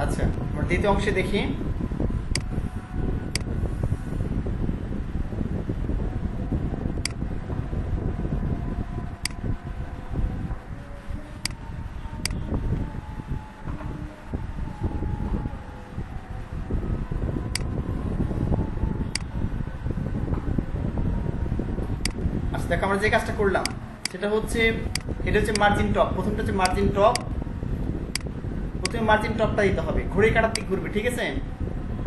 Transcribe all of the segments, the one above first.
আচ্ছা, আমরা দ্বিতীয় অংশে দেখি। আচ্ছা দেখো, আমরা যে কাজটা করলাম সেটা হচ্ছে, এটা হচ্ছে মার্জিন টপ। প্রথমটা হচ্ছে মার্জিন টপ। প্রথমে মার্জিন টপটা দিতে হবে, ঘড়ির কাঁটার দিক ঘুরবে, ঠিক আছে?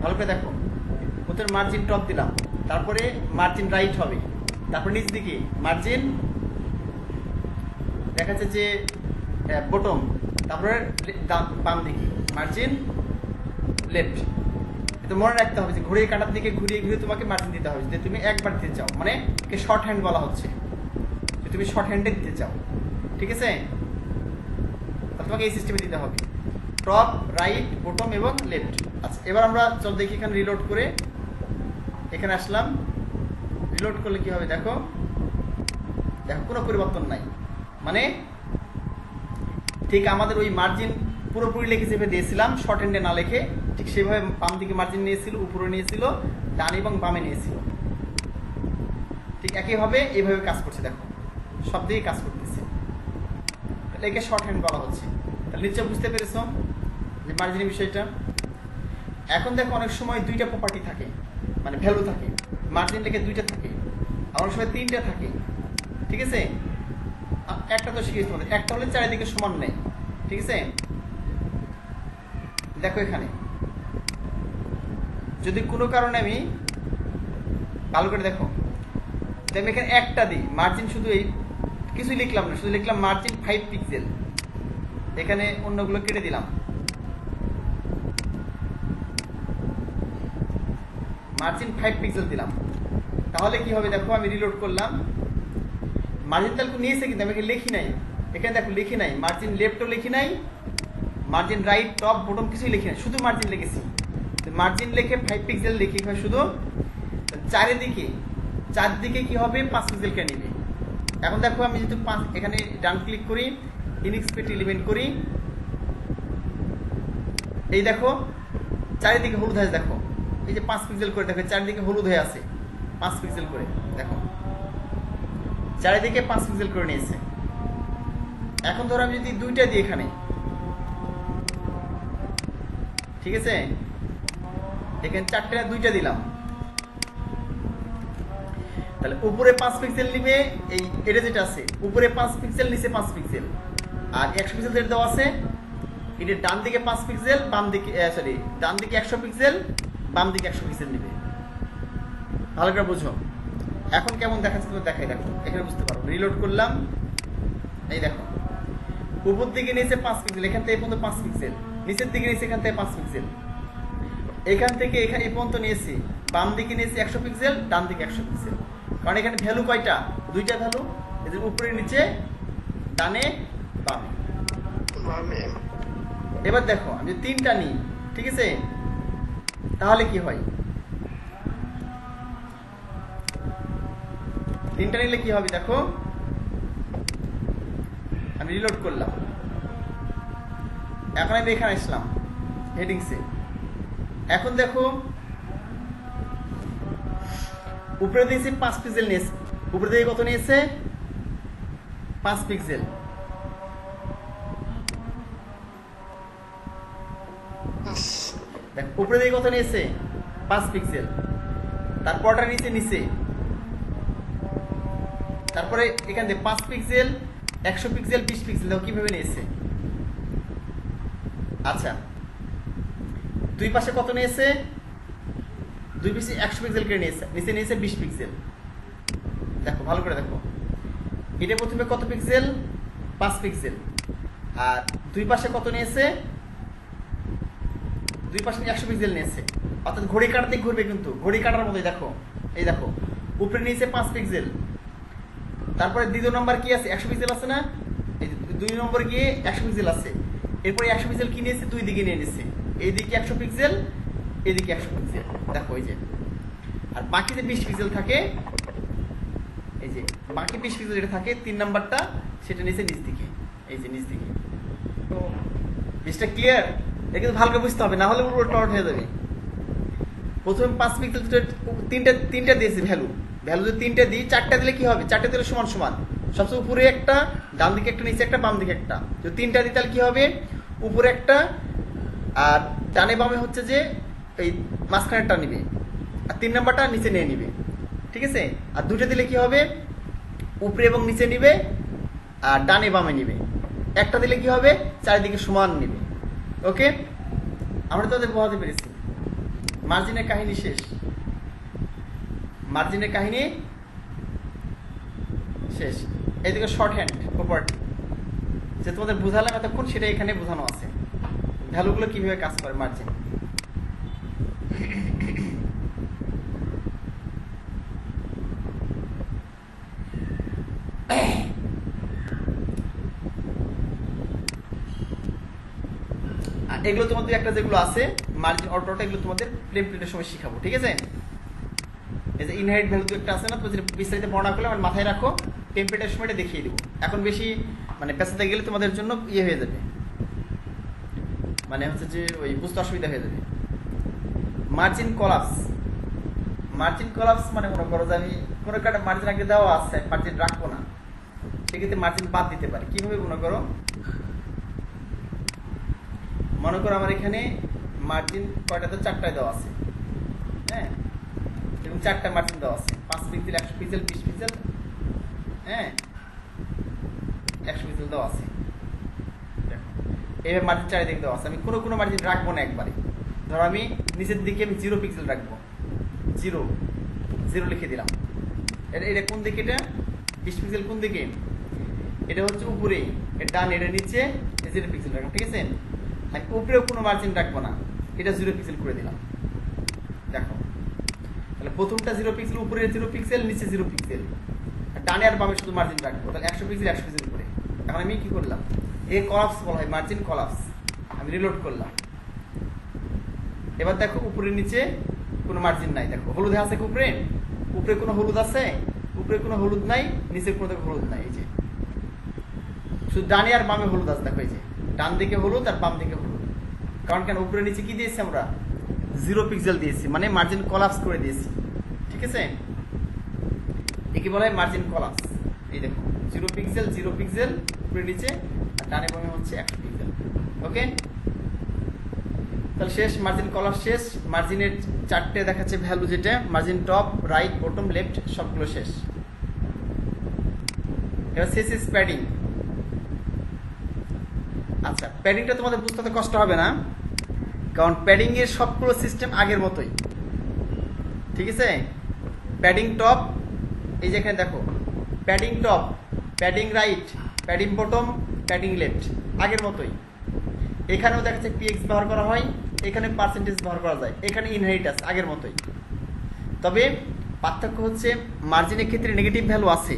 ভালো করে দেখো, প্রথমে মার্জিন টপ দিলাম, তারপরে মার্জিন রাইট হবে, তারপর নিচ দিকে মার্জিন দেখা যাচ্ছে যে বটম, তারপরে বাম দিকে মার্জিন লেফট। তো মনে রাখতে হবে যে ঘড়ির কাঁটার দিকে ঘুরিয়ে ঘুরিয়ে তোমাকে মার্জিন দিতে হবে যদি তুমি একবার দিতে চাও, মানে শর্ট হ্যান্ড বলা হচ্ছে, তুমি শর্ট হ্যান্ডে দিতে চাও, ঠিক আছে? তোমাকে এই সিস্টেমে দিতে হবে, টপ, রাইট, বটম এবং লেফট। আচ্ছা, এবার আমরা চল দেখি এখানে রিলোড করে, এখানে আসলাম। রিলোড করলে কি হবে দেখো, দেখো কোনো পরিবর্তন নাই, মানে ঠিক আমাদের ওই মার্জিন পুরোপুরি লিখে যেভাবে দিয়েছিলাম শর্ট হ্যান্ডে না লিখে, ঠিক সেভাবে বাম দিকে মার্জিন নিয়েছিল, উপরে নিয়েছিল, ডান এবং বামে নিয়েছিল, ঠিক একইভাবে এইভাবে কাজ করছে। দেখো সব দিকে কাজ করতেছে, একে শর্ট হ্যান্ড বলা হচ্ছে। তাহলে নিশ্চয় বুঝতে পেরেছ যে মার্জিনের বিষয়টা। এখন দেখো অনেক সময় দুইটা প্রপার্টি থাকে, মানে ভ্যালু থাকে, মার্জিন লেখে দুইটা থাকে, অনেক সময় তিনটা থাকে, ঠিক আছে? একটা তো শিখেছি তোমাদের, একটা হলে চারিদিকে সমান নেই, ঠিক আছে? দেখো এখানে যদি কোনো কারণে আমি ভালো করে দেখো, আমি এখানে একটা দিই, মার্জিন শুধু এই কিছুই লিখলাম না, শুধু লিখলাম মার্জিন 5 পিক্সেল, এখানে অন্যগুলো কেটে দিলাম, মার্জিন 5 পিক্সেল দিলাম। তাহলে কি হবে দেখো, আমি রিলোড করলাম, মার্জিন তাহলে নিয়েছে কিন্তু আমি লিখি নাই, এখানে দেখো লিখি নাই, মার্জিন লেফটও লিখি নাই, মার্জিন রাইট, টপ, বটম কিছুই লিখি নাই, শুধু মার্জিন লিখেছি। মার্জিন লিখে 5 পিক্সেল লিখি শুধু, চারদিকে কি হবে 5 পিক্সেল কে নিবে। এখন দেখো আমি যদি এখানে ডান ক্লিক করি, ইনএক্সপেক্ট এলিমেন্ট করি, এই দেখো চারিদিকে হলুদ হয়ে, দেখো এই যে 5 পিক্সেল করে, দেখো চারিদিকে হলুদ হয়ে আছে 5 পিক্সেল করে, দেখো চারিদিকে 5 পিক্সেল করে নিয়েছে। এখন ধরো আমি যদি দুইটা দিই এখানে, ঠিক আছে, এখানে চারটে দুইটা দিলাম, তাহলে উপরে 5 পিক্সেল নিবে, এই এটা যেটা আছে উপরে 5 পিক্সেল, নিচে 5 পিক্সেল, আর 100 পিক্সেল যেটা দেওয়া আছে এটা ডান দিকে 5 পিক্সেল, বাম দিকে সরি ডান দিকে 100 পিক্সেল, বাম দিকে 100 পিক্সেল নিবে। ভালো করে বুঝো। এখন কেমন দেখাচ্ছে তুমি দেখাই, দেখো এখানে বুঝতে পারো। রিলোড করলাম, এই দেখো উপর দিকে নিচে 5 পিক্সেল, এখান থেকে এই পর্যন্ত 5 পিক্সেল, নিচের দিকে নিচে এখান থেকে 5 পিক্সেল, এখান থেকে এখানে এই পর্যন্ত নিয়েছি, বাম দিকে নিয়েছি 100 পিক্সেল, ডান দিকে 100 পিক্সেল, কারণ এখানে ভ্যালু কয়টা, দুইটা ভ্যালু, এদের উপরে নিচে, ডানে বামে। এবার দেখো আমি তিনটা নিই, ঠিক আছে, তাহলে কি হয়, তিনটা নিলে কি হবে দেখো, আমি রিলোড করলাম, এখন আমি এখানে আসলাম হেডিংসে। এখন দেখো উপরে দিয়েছি 5 পিক্সেল নিয়েছে, উপরে দিকে কত নিয়েছে 5 পিক্সেল, দেখ উপরে দিকে কত নিয়েছে 5 পিক্সেল, তারপরটা নিচে নিচে, তারপরে এখান থেকে 5 পিক্সেল, 100 পিক্সেল, 20 পিক্সেল, দেখো কিভাবে নিয়েছে। আচ্ছা দুই পাশে কত নিয়েছে, দুই পাশে 100 পিক্সেল করে নিয়েছে, নিচে নিয়েছে 20 পিক্সেল। দেখো ভালো করে দেখো, এটা প্রথমে কত পিক্সেল 5 পিক্সেল, আর দুই পাশে কত নিয়েছে, দুই পাশে 100 পিক্সেল নিয়েছে, অর্থাৎ ঘড়ি কাটার দিকে ঘুরবে, কিন্তু ঘড়ি কাটার মতোই। দেখো এই দেখো উপরে নিয়েছে 5 পিক্সেল, তারপরে দ্বিতীয় নম্বর কি আছে 100 পিক্সেল আছে না, এই দুই নম্বর গিয়ে 100 পিক্সেল আছে, এরপরে 100 পিক্সেল কি নিয়েছে, দুই দিকে নিয়ে নিচ্ছে, এইদিকে 100 পিক্সেল, এদিকে 100 পিক্সেল, দেখো এই যে, আর বাকি যে 20 পিক্সেল থাকে, এই যে বাকি 20 পিক্সেল যেটা থাকে 3 নাম্বারটা, সেটা নিচে নিচ দিকে, এই যে নিচ দিকে। তো জিনিসটা ক্লিয়ার? এটা কিন্তু ভালো করে বুঝতে হবে, না হলে উল্টো পাল্ট হয়ে যাবে। প্রথমে 5 পিক্সেল তিনটা দিয়েছি ভ্যালু যদি 3টে দিই, 4টা দিলে কি হবে? 4টে দিলে সমান সমান, সবচেয়ে উপরে একটা, ডান দিকে একটা, নিচে একটা, বাম দিকে একটা। যদি 3টা দিই তাহলে কি হবে? উপরে একটা আর ডানে বামে হচ্ছে যে এই মাঝখানেরটা নিবে, আর 3 নাম্বারটা নিচে নিয়ে নিবে, ঠিক আছে? আর 2টা দিলে কি হবে? উপরে এবং নিচে নিবে আর ডানে বামে নিবে। একটা দিলে কি হবে? চারিদিকে সমান নিবে। ওকে, আমরা তো বোঝাতে পেরেছি। মার্জিনের কাহিনী শেষ, মার্জিনের কাহিনী শেষ। এইদিকে শর্ট হ্যান্ড প্রপার্টি যে তোমাদের বুঝালাম এতক্ষণ, সেটা এখানে বোঝানো আছে, ভ্যালুগুলো কিভাবে কাজ করে মার্জিন। এগুলো তোমাদের একটা যেগুলো আছে মার্জিন অটোটা, এগুলো তোমাদের প্লেটের সময় শিখাবো, ঠিক আছে? এই যে ইনহেরিট ভ্যালু একটা আছে না, বিস্তারিত বর্ণনা করলে আমার মাথায় রাখো, টেমপ্লেটের সময়টা দেখিয়ে দিব। এখন বেশি মানে পেছাতে গেলে তোমাদের জন্য ইয়ে হয়ে যাবে, মানে হচ্ছে যে ওই বুঝতে অসুবিধা হয়ে যাবে। মার্জিন কলাপস, মার্জিন কলাপস মানে মনে করো যে আমি কোনো একটা মার্জিন আগে দেওয়া আছে, মার্জিন রাখবো না, সেক্ষেত্রে মার্জিন বাদ দিতে পারি। কিভাবে? মনে করো আমার এখানে মার্জিন কয়টাতে? 4টায় দেওয়া আছে, হ্যাঁ, এবং 4টা মার্জিন দেওয়া আছে, 5 পিক্সেল, 100 পিক্সেল, 20 পিক্সেল, হ্যাঁ, 100 পিক্সেল দেওয়া আছে। এইভাবে মার্জিন চারিদিকে দেওয়া আছে। আমি কোনো মার্জিন রাখবো না একবারে। ধরো আমি নিচের দিকে আমি 0 পিক্সেল রাখবো, 0 লিখে দিলাম। এটা কোন দিকে? এটা 20 পিক্সেল কোন দিকে? এটা হচ্ছে উপরে, এটা ডান, এটা নিচে, 0 পিক্সেল রাখলাম, ঠিক আছে? আমি উপরেও কোনো মার্জিন রাখবো না, এটা 0 পিক্সেল করে দিলাম। দেখো তাহলে প্রথমটা 0 পিক্সেল, উপরে 0 পিক্সেল, নিচে 0 পিক্সেল, আর ডানে আর বামে শুধু মার্জিন রাখবো। তাহলে 100 পিক্সেল 100 পিক্সেল করে। এখন আমি কি করলাম? এ কলাপস বলা হয়, মার্জিন কলাপস। আমি রিলোড করলাম। এবার দেখো উপরে নিচে কোনো মার্জিন নাই। দেখো হলুদ আছে উপরে, উপরে কোনো হলুদ আছে? উপরে কোনো হলুদ নাই, নিচে কোনো হলুদ নাই। এই যে শুধু ডানে আর বামে হলুদ আছে। দেখো এই যে ডান দিকে হলুদ আর বাম দিকে হলুদ। কারণ কেন? উপরে নিচে কি দিয়েছি আমরা? 0 পিক্সেল দিয়েছি, মানে মার্জিন কলাপস করে দিয়েছি, ঠিক আছে? একে বলা হয় মার্জিন কলাপস। এই দেখো 0 পিক্সেল, 0 পিক্সেল উপরে নিচে, আর ডানে বামে হচ্ছে 100 পিক্সেল। ওকে, তাহলে শেষ, মার্জিন কলাপস শেষ। মার্জিনের 4টে দেখাচ্ছে ভ্যালু, যেটা margin top, right, bottom, left, সবগুলো শেষ। এবার শেষ ইজ প্যাডিং। আচ্ছা, প্যাডিংটা তোমাদের বুঝতে কষ্ট হবে না, কারণ প্যাডিং এর সবগুলো সিস্টেম আগের মতোই, ঠিক আছে? প্যাডিং টপ, এই যে এখানে দেখো padding top, padding right, padding bottom, padding left, আগের মতোই। এখানেও দেখাচ্ছে পিএক্স ব্যবহার করা হয়, এখানে পার্সেন্টেজ ব্যবহার করা যায়, এখানে ইনহেরিটেন্স আগের মতোই। তবে পার্থক্য হচ্ছে মার্জিনের ক্ষেত্রে নেগেটিভ ভ্যালু আছে,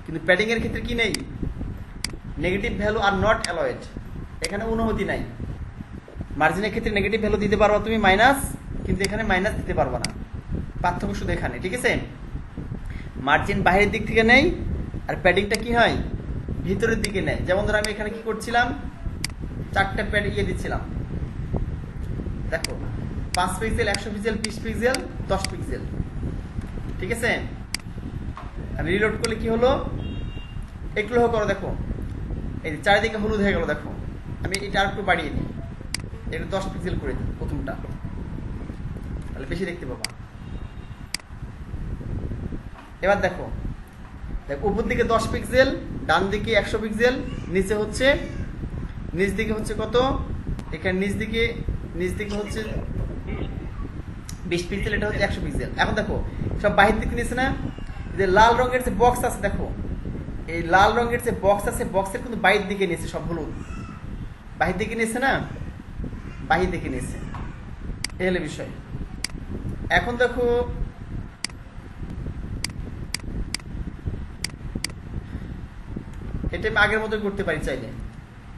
কিন্তু প্যাডিং এর ক্ষেত্রে কি নেই? Negative value are not allowed, এখানে অনুমতি নাই। মার্জিনের ক্ষেত্রে নেগেটিভ ভ্যালু দিতে পারবা তুমি মাইনাস, কিন্তু এখানে মাইনাস দিতে পারবা না। পার্থক্য শুধু এখানে, ঠিক আছে? মার্জিন বাইরের দিক থেকে নেই, আর প্যাডিংটা কি হয়? ভিতরের দিকে নেয়। যেমন ধরো আমি এখানে কি করছিলাম, 4টা প্যাড দিচ্ছিলাম। দেখো 5 পিক্সেল, 100 পিক্সেল, 20 পিক্সেল, 10 পিক্সেল, ঠিক আছে? আমি রিলোড করলে কি হলো? একটু লক্ষ্য করো, দেখো এই চারিদিকে হলুদ হয়ে গেল। দেখো আমি এটা আর একটু বাড়িয়ে দিই, এটা 10 পিক্সেল করে দিই প্রথমটা, তাহলে বেশি দেখতে পাবা। এবার দেখো উপর দিকে 10 পিক্সেল, ডান দিকে 100 পিক্সেল, নিচে হচ্ছে, নিচ দিকে হচ্ছে কত? এখানে নিচ দিকে হচ্ছে 20 পিক্সেল, এটা হচ্ছে 100 পিক্সেল। এখন দেখো সব বাহির দিকে নিয়েছে না? যে লাল রঙের যে বক্স আছে, দেখো এই লাল রঙের যে বক্স আছে, বক্সের কিন্তু বাহির দিকে নিয়েছে, সব হলুদ বাহির দিকে নিয়েছে না? বাহির দিকে নিয়েছে, এই হলো বিষয়। এখন দেখো এটা আমি আগের মতো করতে পারি চাইলে।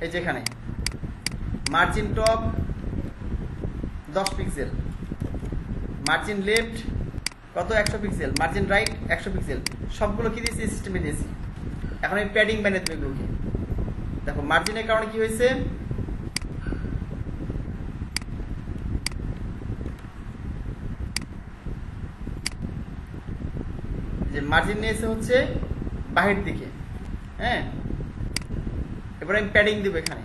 এই যেখানে margin top 10 pixel, margin left কত? 100 পিক্সেল, মার্জিন রাইট 100 পিক্সেল, সবগুলো কি দিয়েছি? সিস্টেমে দিয়েছি। এখন আমি প্যাডিং বানিয়ে দেবো এগুলোকে। দেখো মার্জিনের কারণে কি হয়েছে? যে মার্জিন নিয়েছে হচ্ছে বাহির দিকে, হ্যাঁ। এবার আমি প্যাডিং দেবো এখানে,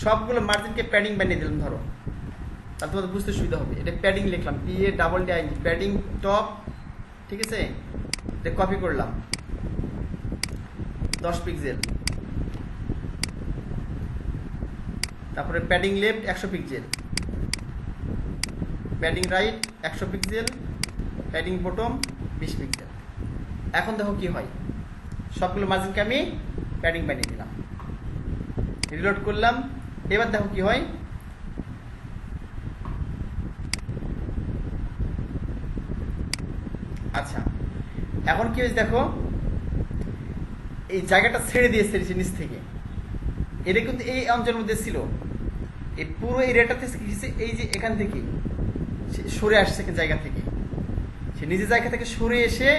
সবগুলো মার্জিনকে প্যাডিং বানিয়ে দিলাম ধরো, তাহলে তোমাদের বুঝতে সুবিধা হবে। এটা প্যাডিং লিখলাম, PADDING, প্যাডিং টপ, ঠিক আছে। এটা কপি করলাম 10 পিক্সেল, তারপরে padding left 100 pixel, padding right 100 pixel, padding bottom 20 pixel. এখন দেখো কি হয়, সবগুলো মার্জিনকে আমি প্যাডিং বানিয়ে দিলাম, রিলোড করলাম। এবার দেখো কি হয়, আচ্ছা এখন কি হয়েছে দেখো, এই জায়গাটা ছেড়ে দিয়েছে নিচ থেকে। এটা কিন্তু এই অঞ্চলের মধ্যে ছিল, এই পুরো এরিয়াটাতে এই যে এখান থেকে সরে আসছে জায়গা থেকে, সে নিজের জায়গা থেকে সরে এসে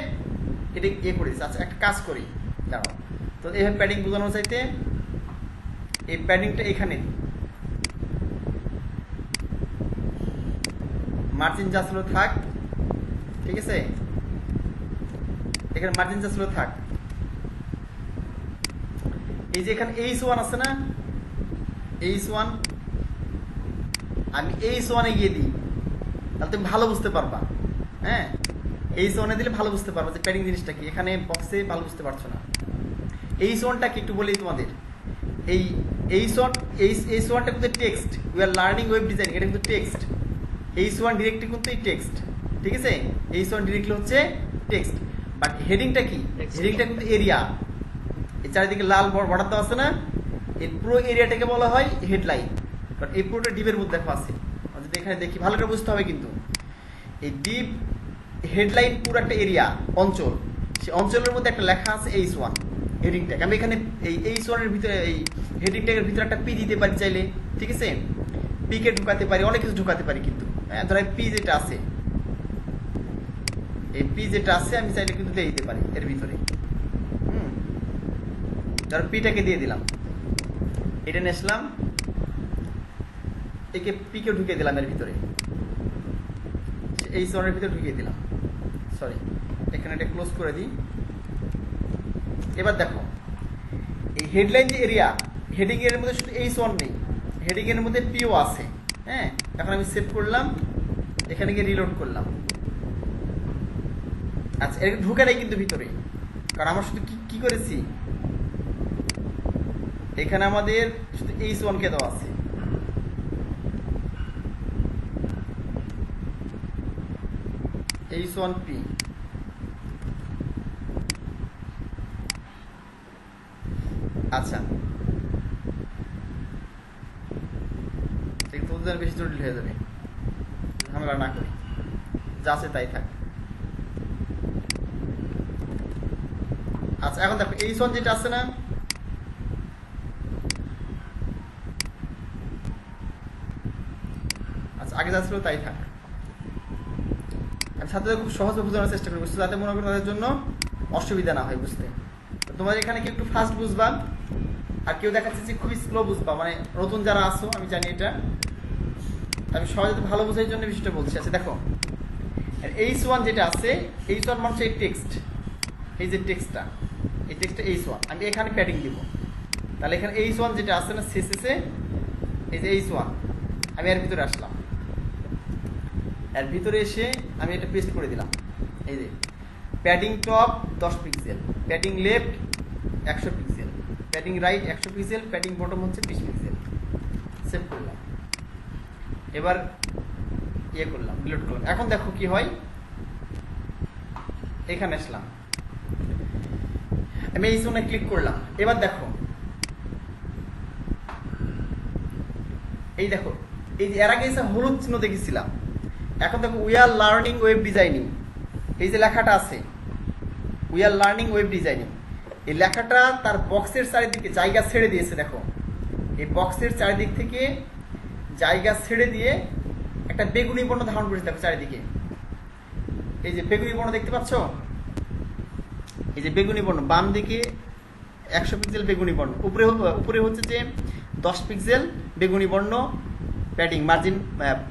এটা ইয়ে করেছে। আচ্ছা একটা কাজ করি, দাঁড়াও। তো এইভাবে প্যাডিং বোঝানো চাইতে এই প্যাডিংটা এখানে মার্জিন যা ছিল থাক, ঠিক আছে। এখানে মার্জিন যা ছিল থাক। এই যে এখানে H1 আছে না, H1 আমি H1 এ গিয়ে দিই, তাহলে তুমি ভালো বুঝতে পারবা। হ্যাঁ, H1 এ দিলে ভালো বুঝতে পারবা যে প্যাডিং জিনিসটা কি। এখানে বক্সে ভালো বুঝতে পারছো না। H1টা কি একটু বলি তোমাদের। এই H1টা কিন্তু text, we are learning web design, এটা কিন্তু টেক্সট। H1 ডিরেক্টলি কিন্তু এই টেক্সট, ঠিক আছে। H1 ডিরেক্টলি হচ্ছে টেক্সট, বাট হেডিংটা কি, হেডিংটা কিন্তু এরিয়া। এই চারিদিকে লাল বর্ডার দেওয়া আছে না, এই পুরো এরিয়াটাকে বলা হয় হেডলাইন। কারণ এই পুরোটা ডিপের মধ্যে দেখো আছে, যদি এখানে দেখি ভালো করে বুঝতে হবে কিন্তু। এই ডিপ হেডলাইন পুরো একটা এরিয়া, অঞ্চল, সেই অঞ্চলের মধ্যে একটা লেখা আছে H1 হেডিং ট্যাগ। আমি এখানে এই H1 এর ভিতরে এই হেডিং ট্যাগের ভিতরে একটা পি দিতে পারি চাইলে, ঠিক আছে। পি কে ঢুকাতে পারি, অনেক কিছু ঢুকাতে পারি কিন্তু। ধরো পি যেটা আছে, এই পি যেটা আছে আমি চাইলে কিন্তু দিয়ে দিতে পারি এর ভিতরে। ধরো পিটাকে দিয়ে দিলাম, এটা নিয়ে আসলাম, একে পিকে ঢুকিয়ে দিলাম এর ভিতরে, এই জোনের ভিতরে ঢুকিয়ে দিলাম। সরি, এখানে এটা ক্লোজ করে দিই। এবার দেখো এই হেডলাইন যে এরিয়া, হেডিং এর মধ্যে শুধু H1 নেই, হেডিং এর মধ্যে পিও আছে। হ্যাঁ, এখন আমি সেভ করলাম, এখানে গিয়ে রিলোড করলাম। আচ্ছা, এর ঢুকে নেই কিন্তু ভিতরে, কারণ আমরা শুধু কি করেছি, এখানে আমাদের শুধু H1 কে দেওয়া আছে। H1P, আচ্ছা তোদের বেশি জটিল হয়ে যাবে, ঝামেলা না করি, যা আছে তাই থাক। আচ্ছা এখন দেখো H1 যেটা আছে না, আচ্ছা আগে যা ছিল তাই থাক। আমি ছাত্রদের খুব সহজভাবে বোঝানোর চেষ্টা করি, বুঝতে, যাতে মনে করি তাদের জন্য অসুবিধা না হয় বুঝতে। তোমাদের এখানে কি একটু ফাস্ট বুঝবা, আর কেউ দেখাচ্ছে যে খুবই স্লো বুঝবা, মানে নতুন যারা আসো আমি জানি এটা, আমি সবাই যাতে ভালো বোঝার জন্য বিষয়টা বলছি। আচ্ছা দেখো H1 যেটা আছে, H1 মানে হচ্ছে এই টেক্সট, এই যে টেক্সটটা, এই টেক্সটটা H1, আমি এখানে প্যাডিং দিব। তাহলে এখানে H1 যেটা আছে না শেষে, এই যে H1, আমি এর ভিতরে আসলাম, এর ভিতরে এসে আমি এটা পেস্ট করে দিলাম। এই যে padding top 10 pixel, padding left 100 pixel, padding right 100 pixel, padding bottom হচ্ছে 20 পিক্সেল। সেভ করলাম, এবার ইয়ে করলাম, ডিলিট করলাম। এখন দেখো কি হয়, এখানে আসলাম, আমি এই জোনে ক্লিক করলাম। এবার দেখো এই দেখো, এই যে এর আগে হলুদ চিহ্ন দেখেছিলাম, এখন দেখো we are learning web designing, এই যে লেখাটা আছে we are learning web designing, এই লেখাটা তার বক্সের চারিদিকে জায়গা ছেড়ে দিয়েছে। দেখো এই বক্সের চারিদিক থেকে জায়গা ছেড়ে দিয়ে একটা বেগুনি বর্ণ ধারণ করেছে। দেখো চারিদিকে এই যে বেগুনি বর্ণ দেখতে পাচ্ছ, এই যে বেগুনি বর্ণ, বাম দিকে 100 পিক্সেল বেগুনি বর্ণ, উপরে হচ্ছে যে 10 পিক্সেল বেগুনি বর্ণ padding margin,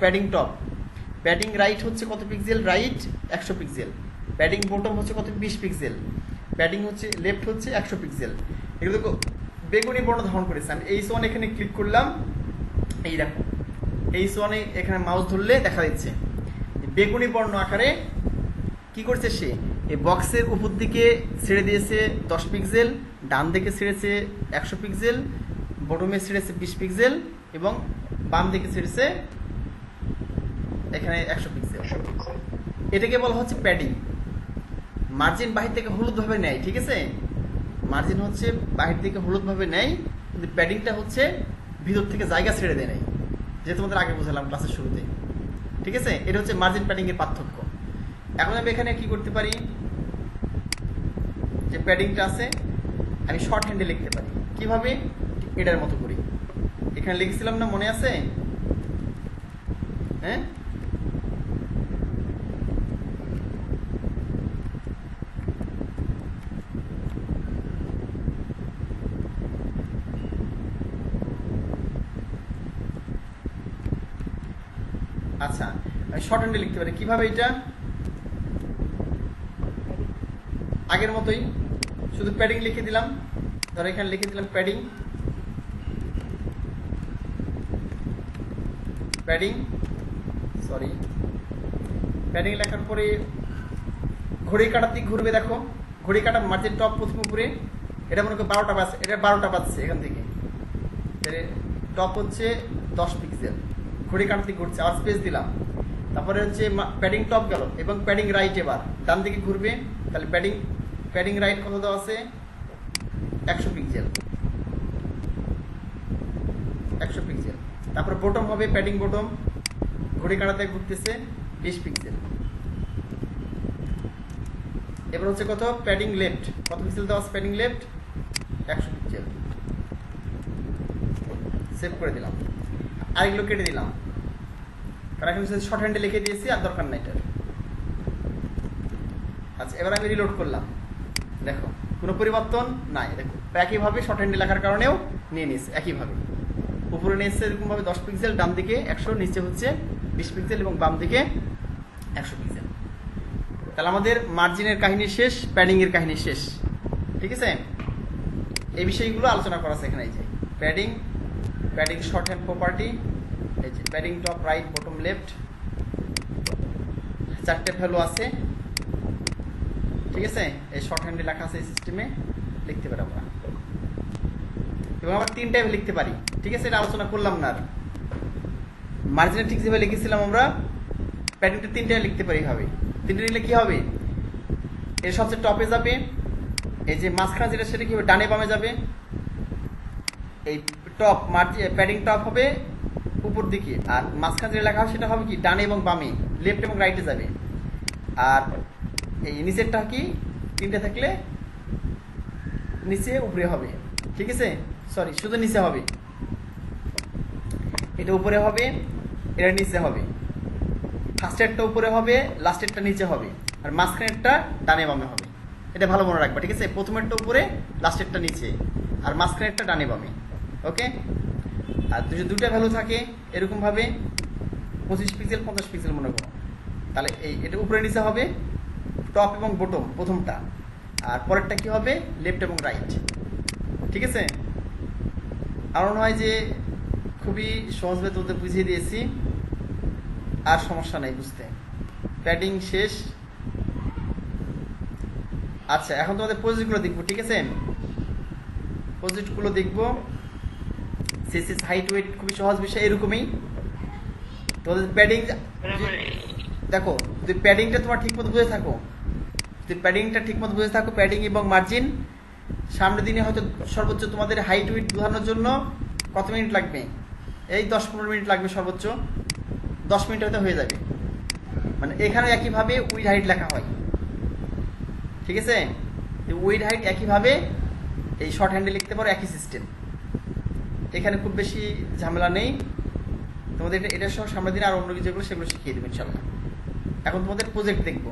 padding top, padding right হচ্ছে কত pixel, right 100 pixel, padding bottom হচ্ছে কত 20 পিক্সেল, প্যাডিং হচ্ছে লেফট হচ্ছে 100 পিক্সেল। এগুলো তো বেগুনি বর্ণ ধারণ করেছে। আমি H1 এখানে ক্লিক করলাম, এই দেখো H1 এ এখানে মাউস ধরলে দেখা দিচ্ছে বেগুনি বর্ণ আকারে কি করছে সে, এই বক্সের উপর দিকে ছেড়ে দিয়েছে 10 পিক্সেল, ডান দিকে ছেড়েছে 100 পিক্সেল, বটমে ছেড়েছে 20 পিক্সেল এবং বাম দিকে ছেড়েছে এখানে 100 পিক্সেল। এটাকে বলা হচ্ছে প্যাডিং। মার্জিন বাহির থেকে হলুদ ভাবে নেয়, ঠিক আছে, মার্জিন হচ্ছে বাহির থেকে হলুদ ভাবে নেয়, কিন্তু প্যাডিংটা হচ্ছে ভিতর থেকে জায়গা ছেড়ে দেয় নাই, যে তোমাদের আগে বুঝালাম ক্লাসের শুরুতে, ঠিক আছে। এটা হচ্ছে মার্জিন প্যাডিং এর পার্থক্য। এখন আমি এখানে কি করতে পারি, যে প্যাডিংটা আছে আমি শর্ট হ্যান্ডে লিখতে পারি। কিভাবে, এটার মতো করি। এখানে লিখেছিলাম না, মনে আছে? হ্যাঁ, আচ্ছা আমি শর্ট হ্যান্ডে লিখতে পারি। কিভাবে, এটা আগের মতোই শুধু প্যাডিং লিখে দিলাম। ধরো এখানে লিখে দিলাম প্যাডিং, প্যাডিং সরি প্যাডিং লেখার পরে ঘড়ি কাটার দিক ঘুরবে। দেখো ঘড়ি কাটা মার্জিন টপ প্রথম উপরে, এটা মনে করো 12টা বাজছে, এটা 12টা বাজছে এখান থেকে, টপ হচ্ছে 10 পিক্সেল, ঘড়ি কাটার দিক ঘুরছে, আর স্পেস দিলাম। তারপরে হচ্ছে প্যাডিং টপ গেল এবং প্যাডিং রাইট, এবার ডান দিকে ঘুরবে। তাহলে প্যাডিং রাইট কত দেওয়া আছে, 100 পিক্সেল, 100 পিক্সেল। তারপর বটম হবে প্যাডিং বটম, ঘড়ি কাটাতে ঘুরতেছে 20 পিক্সেল। এবার হচ্ছে কত, প্যাডিং লেফট, কত পিক্সেল দেওয়া আছে প্যাডিং লেফট, 100 পিক্সেল। সেভ করে দিলাম, আর এগুলো কেটে দিলাম, কারণ এখন শর্ট হ্যান্ডে লিখে দিয়েছি, আর দরকার নাই এটার। আচ্ছা এবার আমি রিলোড করলাম, দেখো কোনো পরিবর্তন নাই। দেখো একইভাবে শর্ট হ্যান্ডে লেখার কারণেও নিয়ে নিয়েছে, একইভাবে উপরে নিয়েছে এরকম ভাবে 10 পিক্সেল, ডান দিকে 100, নিচে হচ্ছে 20 পিক্সেল এবং বাম দিকে 100 পিক্সেল। তাহলে আমাদের মার্জিনের কাহিনী শেষ, প্যাডিং এর কাহিনী শেষ, ঠিক আছে। এই বিষয়গুলো আলোচনা করা আছে এখানে। এই যে প্যাডিং শর্ট হ্যান্ড প্রপার্টি, এই যে padding top right bottom left, 4টে ভ্যালু আছে, ঠিক আছে। এই শর্ট হ্যান্ডে লেখা আছে, এই সিস্টেমে লিখতে পারি আমরা, এবং আমরা 3টাই লিখতে পারি, ঠিক আছে। এটা আলোচনা করলাম না আর। মার্জিনে ঠিক যেভাবে লিখেছিলাম আমরা, প্যাডিংটা 3টাই লিখতে পারি। হবে 3টে লিখলে কি হবে, এর সবচেয়ে টপে যাবে, এই যে মাঝখানে যেটা সেটা কি হবে, ডানে বামে যাবে। এই টপ প্যাডিং টপ হবে উপর দিকে, আর মাঝখানে যেটা লেখা হবে সেটা হবে কি ডানে এবং বামে, লেফট এবং রাইটে যাবে। আর এই নিচেরটা কি, 3টে থাকলে নিচে উপরে হবে, ঠিক আছে। সরি, শুধু নিচে হবে, এটা উপরে হবে, এটা নিচে হবে। ফার্স্টেরটা উপরে হবে, লাস্টেরটা নিচে হবে, আর মাঝখানেরটা ডানে বামে হবে। এটা ভালো মনে রাখবা, ঠিক আছে। প্রথমেরটা উপরে, লাস্টেরটা নিচে, আর মাঝখানেরটা ডানে বামে, ওকে। আর যদি 2টা ভ্যালু থাকে এরকম ভাবে 25 পিক্সেল 50 পিক্সেল মনে করো, তাহলে এটা উপরে নিচে হবে, টপ এবং বটম প্রথমটা, আর পরেরটা কি হবে, লেফট এবং রাইট, ঠিক আছে। আমার মনে হয় যে খুবই সহজভাবে তোদের বুঝিয়ে দিয়েছি, আর সমস্যা নাই বুঝতে। প্যাডিং শেষ। আচ্ছা এখন তোমাদের প্রজেক্টগুলো দেখবো, ঠিক আছে। প্রজেক্টগুলো দেখবো, সিসিস হাইট ওয়েট খুবই সহজ বিষয়, এরকমই তোমাদের প্যাডিং। দেখো যদি প্যাডিংটা তোমার ঠিক মতো বুঝে থাকো, প্যাডিং এবং মার্জিন, সামনের দিনে হয়তো সর্বোচ্চ তোমাদের হাইট ওয়েট বোঝানোর জন্য কত মিনিট লাগবে, এই 10-15 মিনিট লাগবে সর্বোচ্চ, 10 মিনিট হয়তো হয়ে যাবে। মানে এখানে একইভাবে উইড হাইট লেখা হয়, ঠিক আছে। উইড হাইট একইভাবে এই শর্ট হ্যান্ডে লিখতে পারো, একই সিস্টেম। এখানে খুব বেশি ঝামেলা নেই। তোমাদের এটা সহ সামনের দিনে আর অন্য যেগুলো সেগুলো শিখিয়ে দেবেন ইনশাল্লাহ। এখন তোমাদের প্রজেক্ট দেখবো।